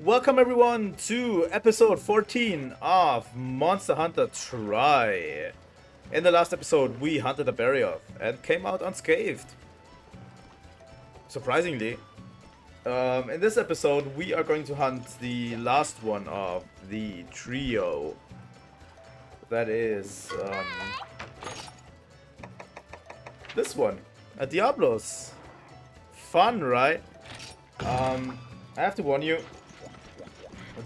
Welcome everyone to episode 14 of Monster Hunter Tri. In the last episode we hunted a Barioth and came out unscathed. Surprisingly. In this episode we are going to hunt the last one of the trio. That is this one. A Diablos. Fun, right? I have to warn you.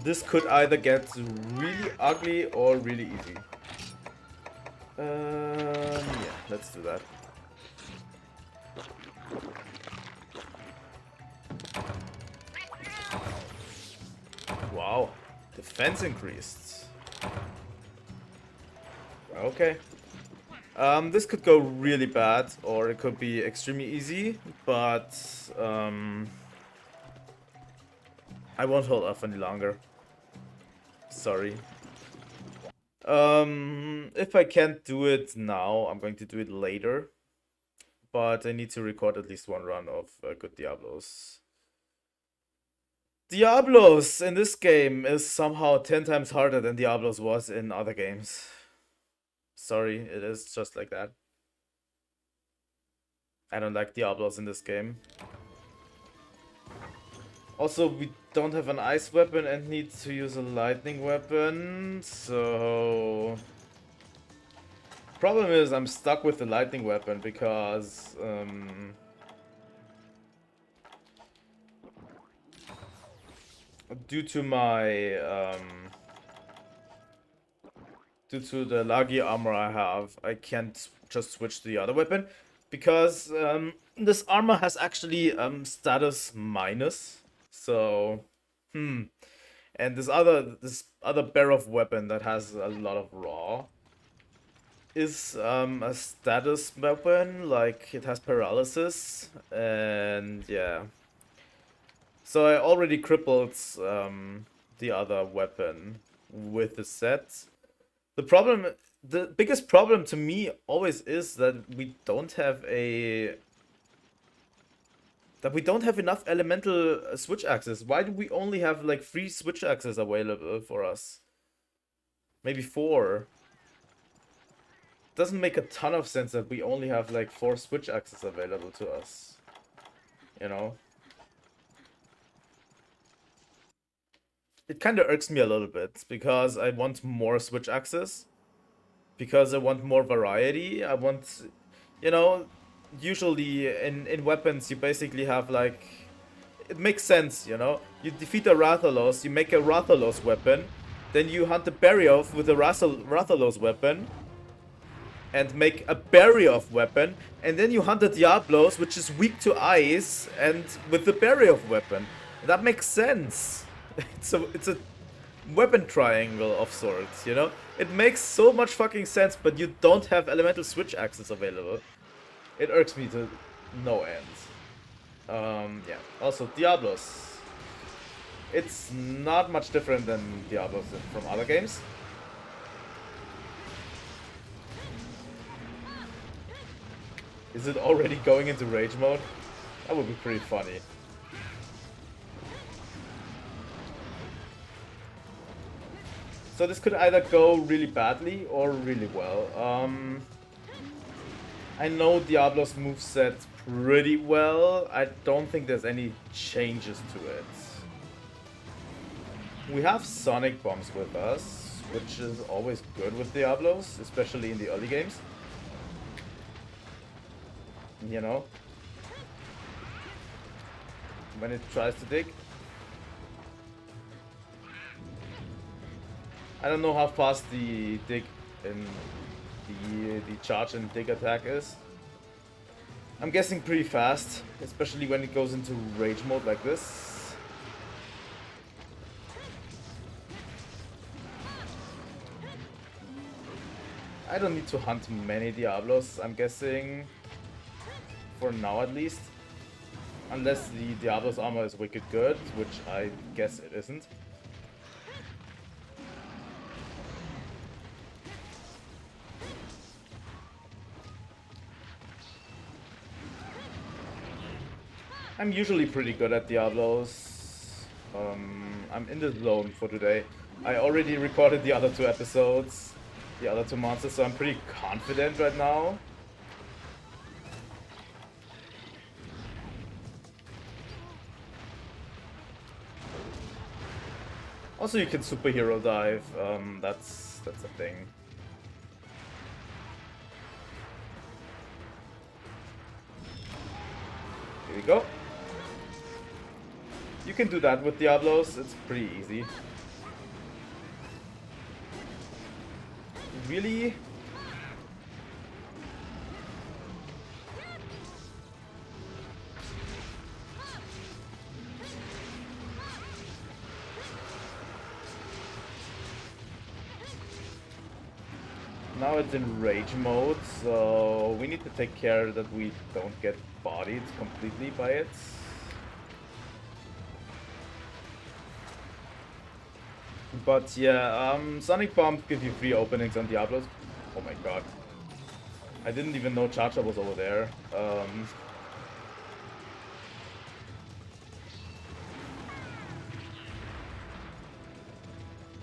This could either get really ugly or really easy. Yeah, let's do that. Wow, defense increased. Okay. This could go really bad, or it could be extremely easy, but I won't hold off any longer. Sorry. If I can't do it now, I'm going to do it later. But I need to record at least one run of good Diablos. Diablos in this game is somehow 10 times harder than Diablos was in other games. Sorry, it is just like that. I don't like Diablos in this game. Also, we don't have an ice weapon and need to use a lightning weapon, so... Problem is, I'm stuck with the lightning weapon because... due to my... due to the laggy armor I have, I can't just switch to the other weapon. Because this armor has actually status minus. So, and this other Barov weapon that has a lot of raw is a status weapon, like it has paralysis, and yeah. So I already crippled the other weapon with the set. The biggest problem to me always is that we don't have enough elemental switch axes. Why do we only have like 3 switch axes available for us? Maybe 4. Doesn't make a ton of sense that we only have like 4 switch axes available to us. You know? It kind of irks me a little bit because I want more switch axes. Because I want more variety. I want, you know, usually in weapons you basically have like, it makes sense, you know. You defeat a Rathalos, you make a Rathalos weapon, then you hunt a Barioth with a Rathalos weapon and make a Barioth weapon, and then you hunt a Diablos which is weak to ice and with the Barioth weapon. That makes sense. It's a weapon triangle of sorts, you know? It makes so much fucking sense, but you don't have elemental switch axes available. It irks me to no end. Yeah. Also, Diablos. It's not much different than Diablos from other games. Is it already going into rage mode? That would be pretty funny. So this could either go really badly or really well. I know Diablo's moveset pretty well. I don't think there's any changes to it. We have Sonic Bombs with us, which is always good with Diablos, especially in the early games. You know? When it tries to dig. I don't know how fast the dig and the charge and dig attack is. I'm guessing pretty fast, especially when it goes into rage mode like this. I don't need to hunt many Diablos, I'm guessing. For now at least. Unless the Diablos armor is wicked good, which I guess it isn't. I'm usually pretty good at Diablos. I'm in the zone for today. I already recorded the other 2 episodes, the other 2 monsters, so I'm pretty confident right now. Also, you can superhero dive. That's a thing. Here we go. You can do that with Diablos. It's pretty easy. Really? Now it's in rage mode, so we need to take care that we don't get bodied completely by it. But yeah, Sonic Bomb gives you free openings on Diablos. Oh my god. I didn't even know Charger was over there.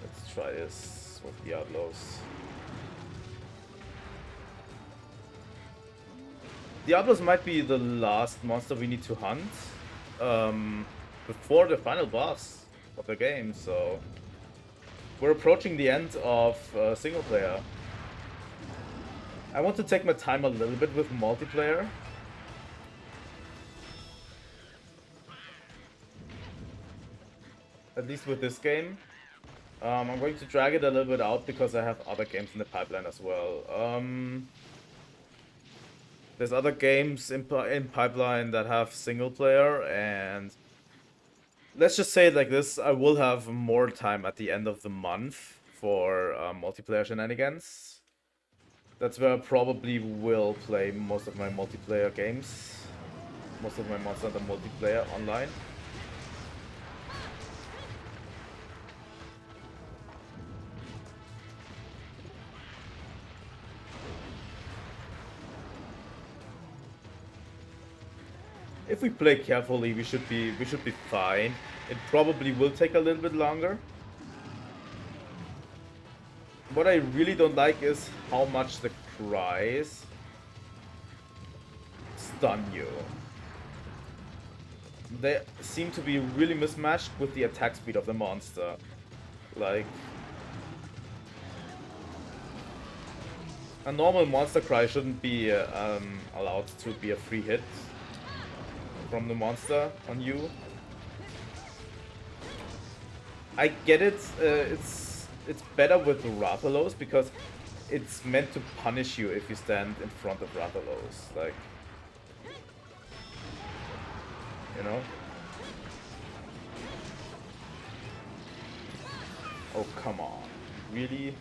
Let's try this with Diablos. Diablos might be the last monster we need to hunt before the final boss of the game, so we're approaching the end of single player. I want to take my time a little bit with multiplayer. At least with this game. I'm going to drag it a little bit out because I have other games in the pipeline as well. There's other games in pipeline that have single player, and let's just say it like this, I will have more time at the end of the month for multiplayer shenanigans. That's where I probably will play most of my multiplayer games. Most of my Monster Hunter multiplayer online. If we play carefully, we should be fine. It probably will take a little bit longer. What I really don't like is how much the cries stun you. They seem to be really mismatched with the attack speed of the monster. Like, a normal monster cry shouldn't be allowed to be a free hit from the monster on you. I get it. It's better with Rathalos because it's meant to punish you if you stand in front of Rathalos, like, you know. Oh, come on, really?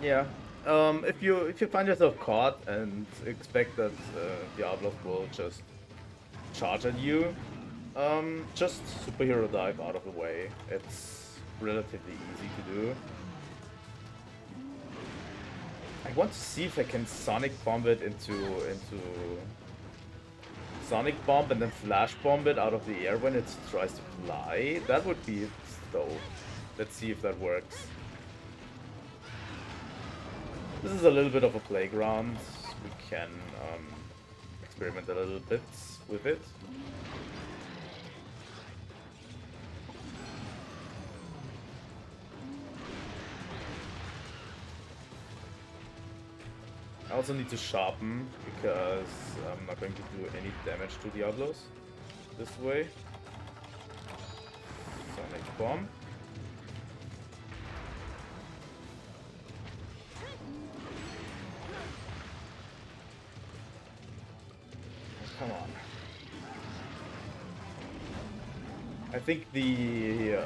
Yeah. If you find yourself caught and expect that Diablos will just charge at you, just superhero dive out of the way. It's relatively easy to do. I want to see if I can Sonic Bomb it into Sonic Bomb and then Flash Bomb it out of the air when it tries to fly. That would be dope. Let's see if that works. This is a little bit of a playground. We can experiment a little bit with it. I also need to sharpen because I'm not going to do any damage to Diablos this way. Sonic Bomb. Come on. I think the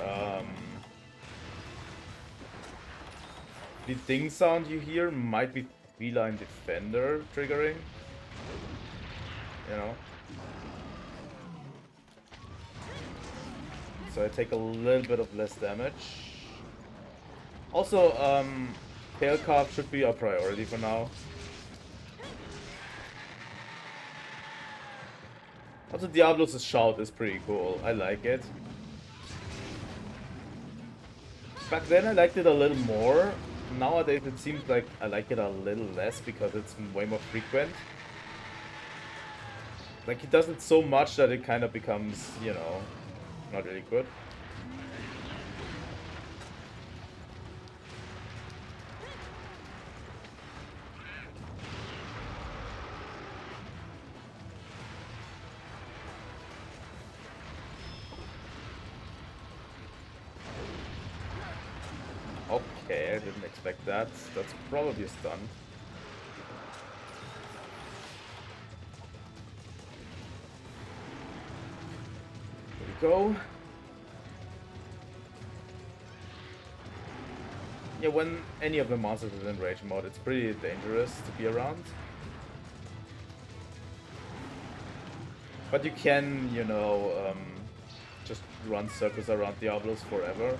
ding sound you hear might be Feline Defender triggering. You know? So I take a little bit of less damage. Also, tail carve should be a priority for now. Also, Diablos' shout is pretty cool. I like it. Back then I liked it a little more. Nowadays it seems like I like it a little less because it's way more frequent. Like, he does it so much that it kind of becomes, you know, not really good. Okay, I didn't expect that. That's probably a stun. Here we go. Yeah, when any of the monsters is in rage mode, it's pretty dangerous to be around. But you can, you know, just run circles around Diablos forever.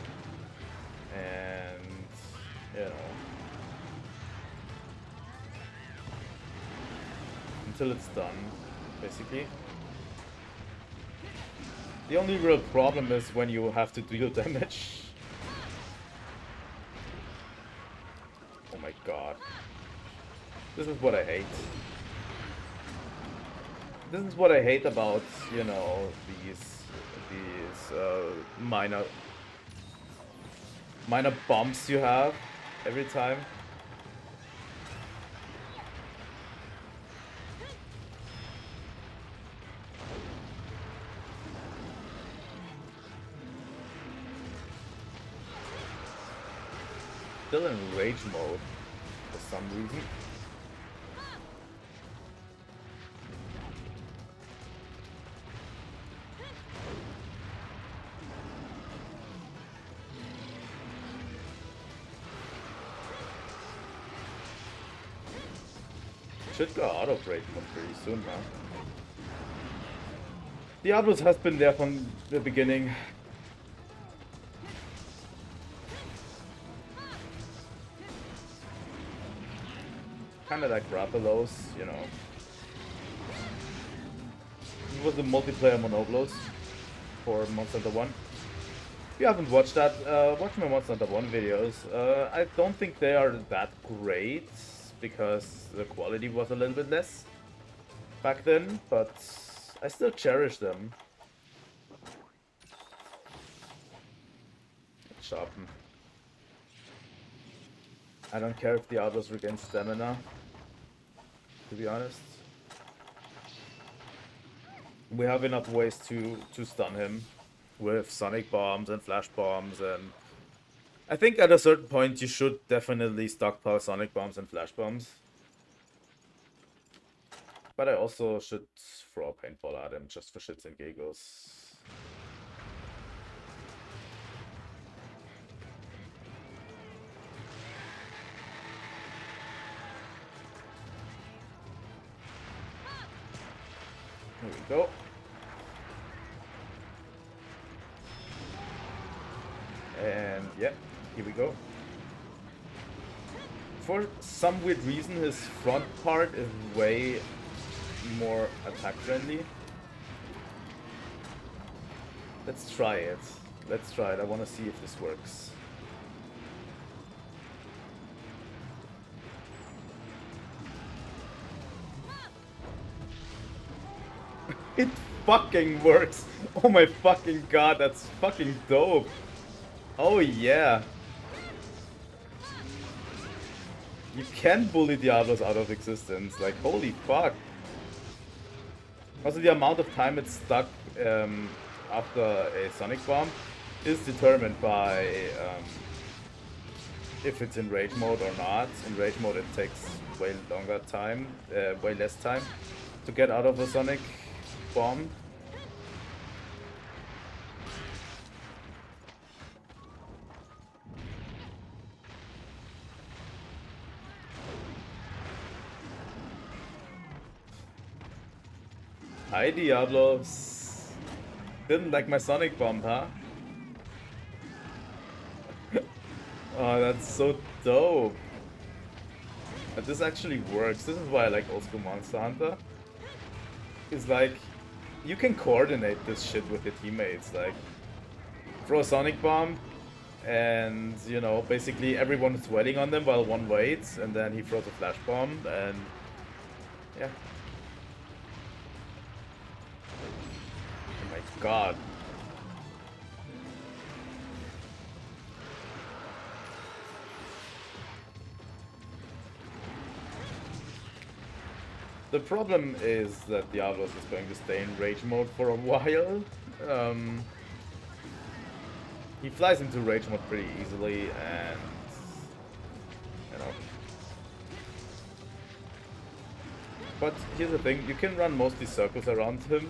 And, you know, until it's done, basically. The only real problem is when you have to deal damage. Oh my god. This is what I hate. This is what I hate about, you know, these minor bumps you have every time. Still in rage mode for some reason. Should go out of rage mode pretty soon now. Diablos has been there from the beginning. Kinda like Rathalos, you know. It was the multiplayer Monoblos for Monster Hunter 1. If you haven't watched that, watch my Monster Hunter 1 videos. I don't think they are that great, because the quality was a little bit less back then, but I still cherish them. Sharpen. I don't care if Diablos regain stamina, to be honest. We have enough ways to stun him with sonic bombs and flash bombs, and I think at a certain point you should definitely stockpile sonic bombs and flash bombs. But I also should throw a paintball at him just for shits and giggles. Here we go. And yeah, here we go. For some weird reason, his front part is way more attack friendly. Let's try it. Let's try it. I want to see if this works. It fucking works! Oh my fucking god, that's fucking dope! Oh yeah! You can bully Diablos out of existence, like holy fuck! Also, the amount of time it's stuck after a Sonic Bomb is determined by if it's in rage mode or not. In rage mode it takes way longer time, way less time to get out of a Sonic Bomb. Hi, Diablos. Didn't like my Sonic Bomb, huh? Oh, that's so dope. But this actually works. This is why I like old school Monster Hunter. It's like, you can coordinate this shit with your teammates. Like, throw a Sonic Bomb, and, you know, basically everyone is waiting on them while one waits, and then he throws a Flash Bomb, and yeah. Oh my god. The problem is that Diablos is going to stay in rage mode for a while. He flies into rage mode pretty easily, and you know. But here's the thing: you can run mostly circles around him.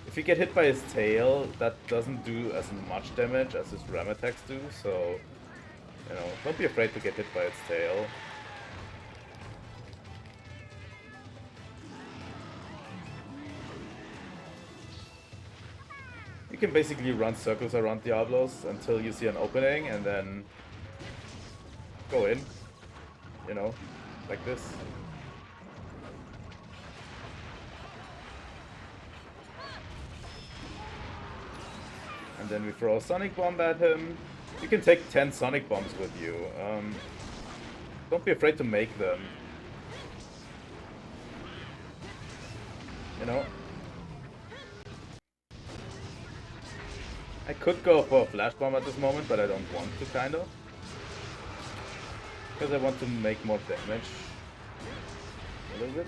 If you get hit by his tail, that doesn't do as much damage as his ram attacks do. So, you know, don't be afraid to get hit by its tail. You can basically run circles around Diablos until you see an opening and then go in, you know, like this. And then we throw a Sonic Bomb at him. You can take 10 Sonic Bombs with you. Don't be afraid to make them. You know? I could go for a Flash Bomb at this moment, but I don't want to, kind of. Because I want to make more damage. A little bit.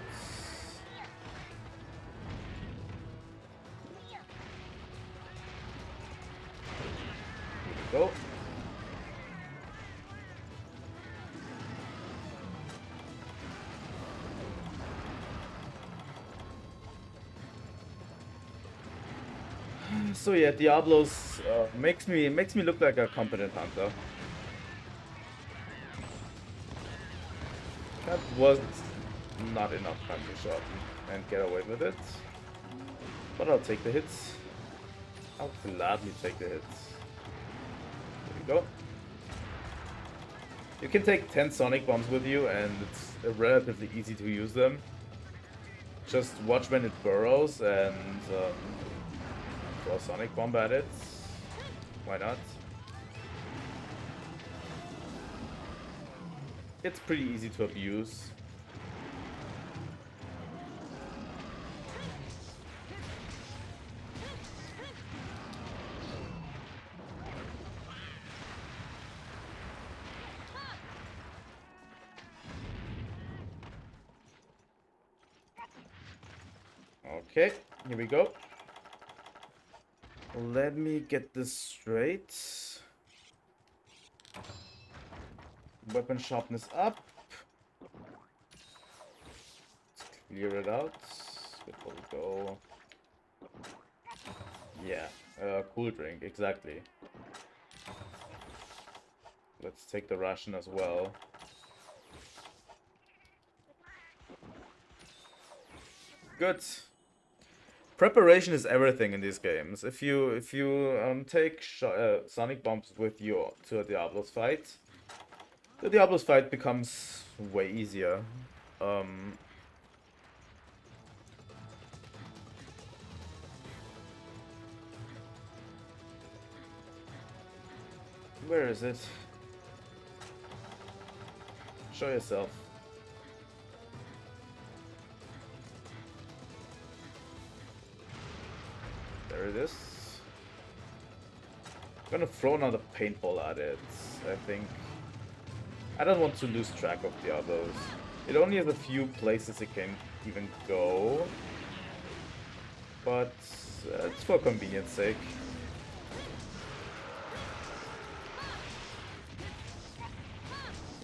Go. So yeah, Diablos makes me look like a competent hunter. That was not enough time to shot and get away with it. But I'll take the hits. I'll gladly take the hits. There we go. You can take 10 Sonic Bombs with you, and it's relatively easy to use them. Just watch when it burrows and throw a Sonic Bomb at it. Why not? It's pretty easy to abuse. Okay, here we go. Let me get this straight. Weapon sharpness up. Let's clear it out before we go. Yeah, cool drink, exactly. Let's take the ration as well. Good. Preparation is everything in these games. If you take Sonic Bombs with you to a Diablos fight, the Diablos fight becomes way easier. Where is it? Show yourself. There it is. I'm gonna throw another paintball at it, I think. I don't want to lose track of the others. It only has a few places it can even go. But it's for convenience sake.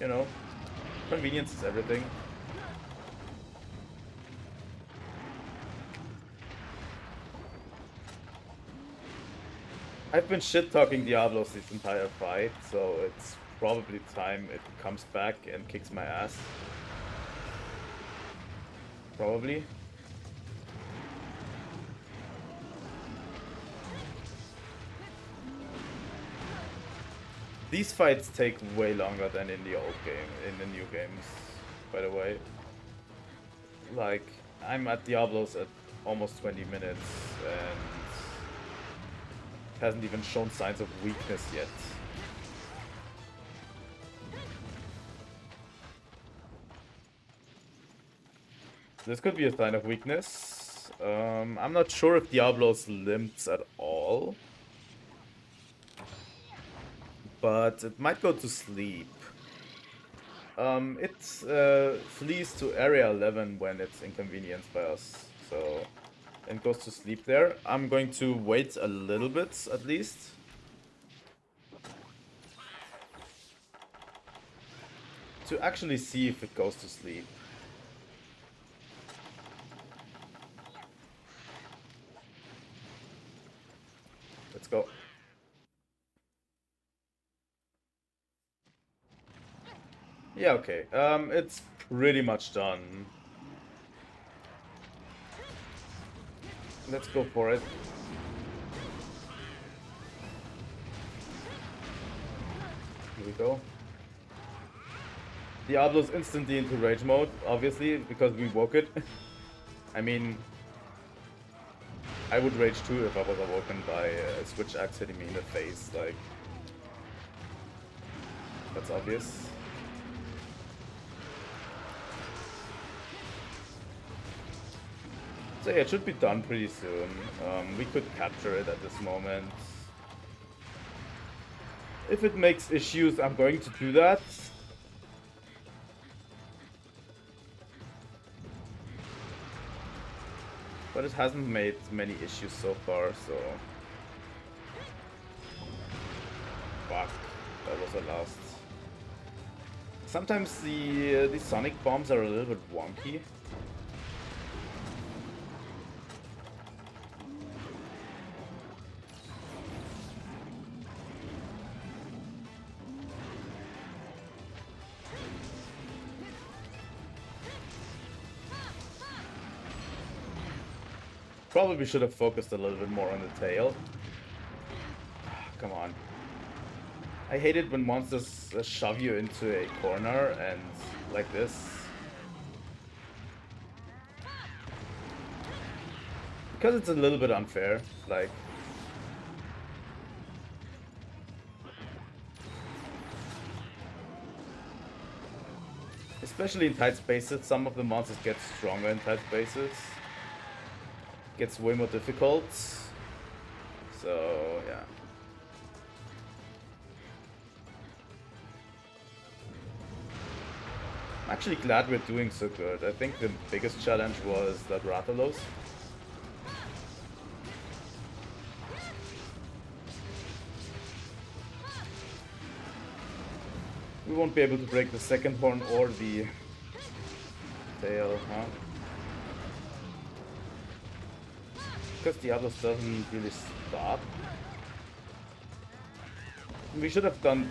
You know, convenience is everything. I've been shit-talking Diablos this entire fight, so it's probably time it comes back and kicks my ass. Probably. These fights take way longer than in the old game, in the new games, by the way. Like, I'm at Diablos at almost 20 minutes and hasn't even shown signs of weakness yet. This could be a sign of weakness. I'm not sure if Diablos limps at all. But it might go to sleep. It flees to area 11 when it's inconvenienced by us. So it goes to sleep there. I'm going to wait a little bit at least. To actually see if it goes to sleep. Let's go. Yeah, okay. It's pretty much done. Let's go for it. Here we go. Diablo's instantly into rage mode, obviously, because we woke it. I mean, I would rage too if I was awoken by a switch axe hitting me in the face, like... That's obvious. So yeah, it should be done pretty soon. We could capture it at this moment. If it makes issues, I'm going to do that. But it hasn't made many issues so far, so... Fuck, that was a last. Sometimes the sonic bombs are a little bit wonky. Probably should have focused a little bit more on the tail. Come on. I hate it when monsters shove you into a corner and like this. Because it's a little bit unfair, like... Especially in tight spaces, some of the monsters get stronger in tight spaces. Gets way more difficult. So, yeah. I'm actually glad we're doing so good. I think the biggest challenge was that Rathalos. We won't be able to break the second horn or the tail, huh? Because Diablos doesn't really stop. We should have done...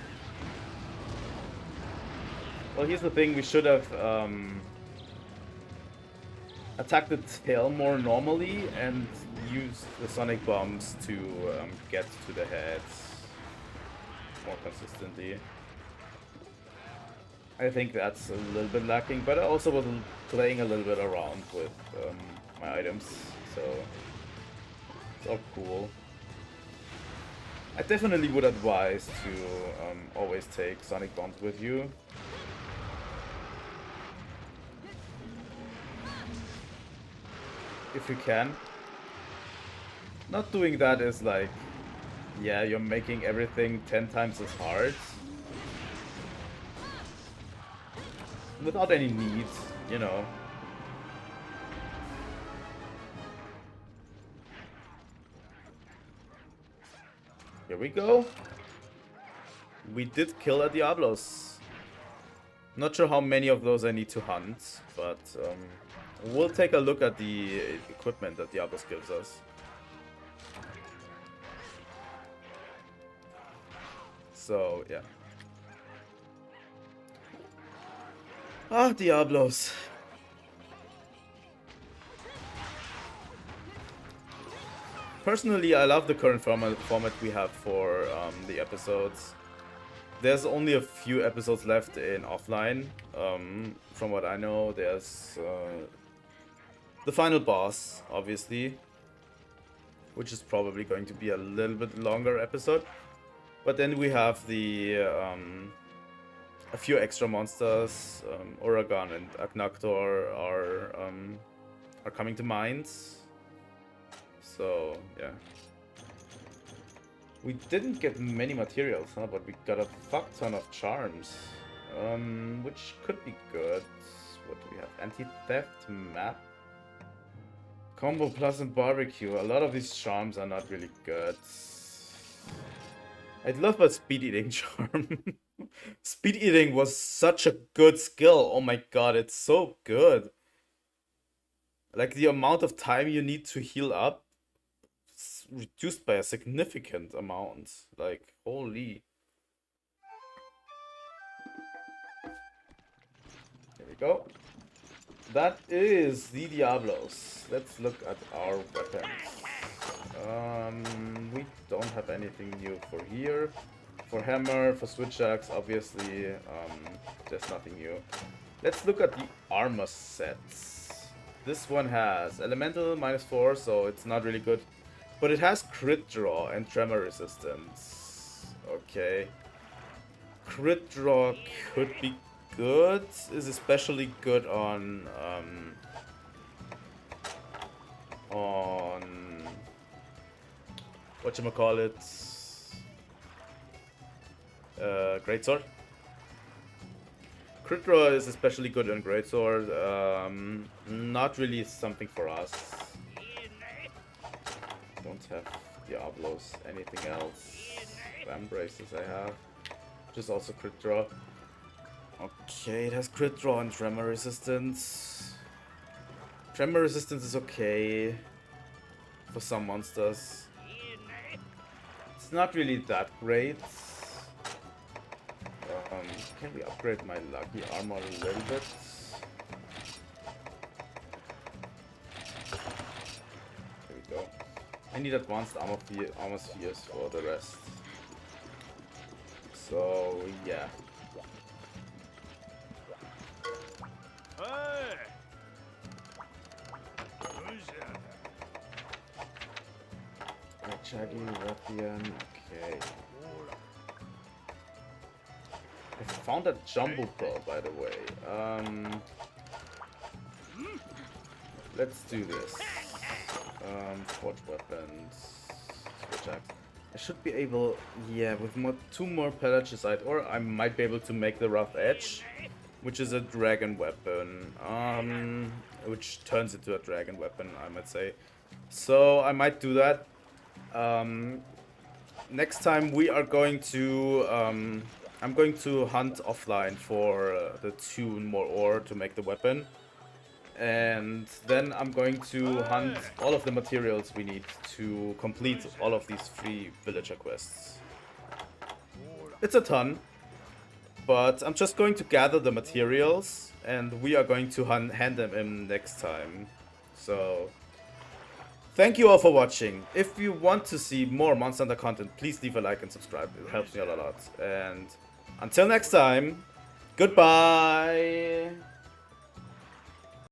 Well, here's the thing, we should have attacked the tail more normally and used the sonic bombs to get to the heads more consistently. I think that's a little bit lacking, but I also was playing a little bit around with my items, so... It's all cool. I definitely would advise to always take sonic bombs with you. If you can. Not doing that is like, yeah, you're making everything 10 times as hard. Without any need, you know. Here we go. We did kill a Diablos. Not sure how many of those I need to hunt, but we'll take a look at the equipment that Diablos gives us. So, yeah. Ah, Diablos. Personally, I love the current format we have for the episodes. there's only a few episodes left in offline. From what I know, there's the final boss, obviously, which is probably going to be a little bit longer episode. But then we have the a few extra monsters. Uragan and Agnaktor are coming to mind. So yeah, we didn't get many materials, huh? But we got a fuck ton of charms, which could be good. What do we have? Anti-theft map, combo plus and barbecue. A lot of these charms are not really good. I'd love a speed eating charm. Speed eating was such a good skill. Oh my god, it's so good. Like the amount of time you need to heal up is reduced by a significant amount. Like, holy. There we go. That is the Diablos. Let's look at our weapons. We don't have anything new for here. For hammer, for switch axe, obviously, there's nothing new. Let's look at the armor sets. This one has elemental -4, so it's not really good. But it has crit draw and tremor resistance. Okay. Crit draw could be good. Is especially good on whatchamacallit, greatsword. Crit draw is especially good on greatsword. Not really something for us. Don't have Diablos. Anything else? Ram braces I have, which is also crit draw. Okay, it has crit draw and tremor resistance. Tremor resistance is okay for some monsters. It's not really that great. Can we upgrade my lucky armor a little bit? There we go. I need advanced armor spheres for the rest. So yeah. Shaggy, Rathian, okay. I found a jumbo pearl, by the way. Let's do this. Forge weapons, switch axe. I should be able, yeah, with two more pelagicite, or I might be able to make the rough edge, which is a dragon weapon. Which turns into a dragon weapon, I might say. So I might do that. Next time we are going to I'm going to hunt offline for the 2 more ore to make the weapon, and then I'm going to hunt all of the materials we need to complete all of these 3 villager quests. It's a ton, but I'm just going to gather the materials and we are going to hand them in next time. So thank you all for watching. If you want to see more Monster Hunter content, please leave a like and subscribe. It helps me a lot. And until next time, goodbye!